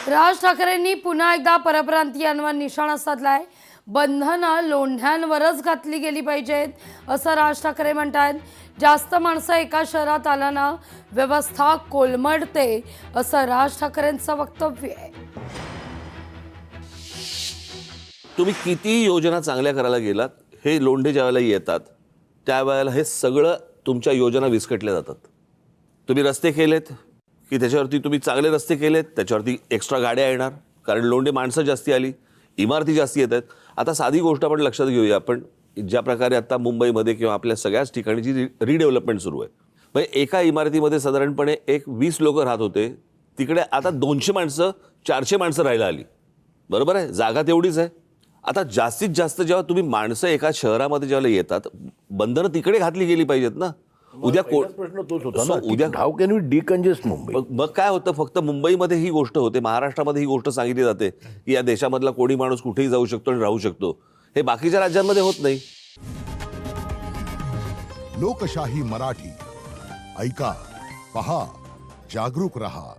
राज ठाकरेंनी पुन्हा एकदा परप्रांतीयांवर निशाणा साधलाय. बंधनं लोंढ्यांवरच घातली गेली पाहिजेत असं राज ठाकरे म्हणतात. जास्त माणसं एका शहरात आल्यानं व्यवस्था कोलमडते असं राज ठाकरेंचं वक्तव्य आहे. तुम्ही किती योजना चांगल्या करायला गेलात, हे लोंढे ज्यावेळेला येतात त्यावेळेला हे सगळं तुमच्या योजना विस्कटल्या जातात. तुम्ही रस्ते केलेत की त्याच्यावरती तुम्ही चांगले रस्ते केलेत, त्याच्यावरती एक्स्ट्रा गाड्या येणार कारण लोंढे माणसं जास्ती आली, इमारती जास्ती येत आहेत. आता साधी गोष्ट आपण लक्षात घेऊया. आपण ज्या प्रकारे आता मुंबईमध्ये किंवा आपल्या सगळ्याच ठिकाणी जी रिडेव्हलपमेंट सुरू आहे, म्हणजे एका इमारतीमध्ये साधारणपणे 20 लोक राहत होते, तिकडे आता 200 माणसं 400 माणसं राहायला आली. बरोबर आहे, जागा तेवढीच आहे. आता जास्तीत जास्त जेव्हा तुम्ही माणसं एका शहरामध्ये जेव्हा येतात, बंधनं तिकडे घातली गेली पाहिजेत ना. उद्या प्रश्न तोच होता ना, उद्या how can we decongest Mumbai. मग काय होतं, फक्त मुंबईमध्ये ही गोष्ट होते, महाराष्ट्रामध्ये ही गोष्ट सांगितली जाते की या देशामधला कोणी माणूस कुठेही जाऊ शकतो आणि राहू शकतो. हे बाकीच्या राज्यांमध्ये होत नाही. लोकशाही मराठी ऐका, पहा, जागरूक रहा.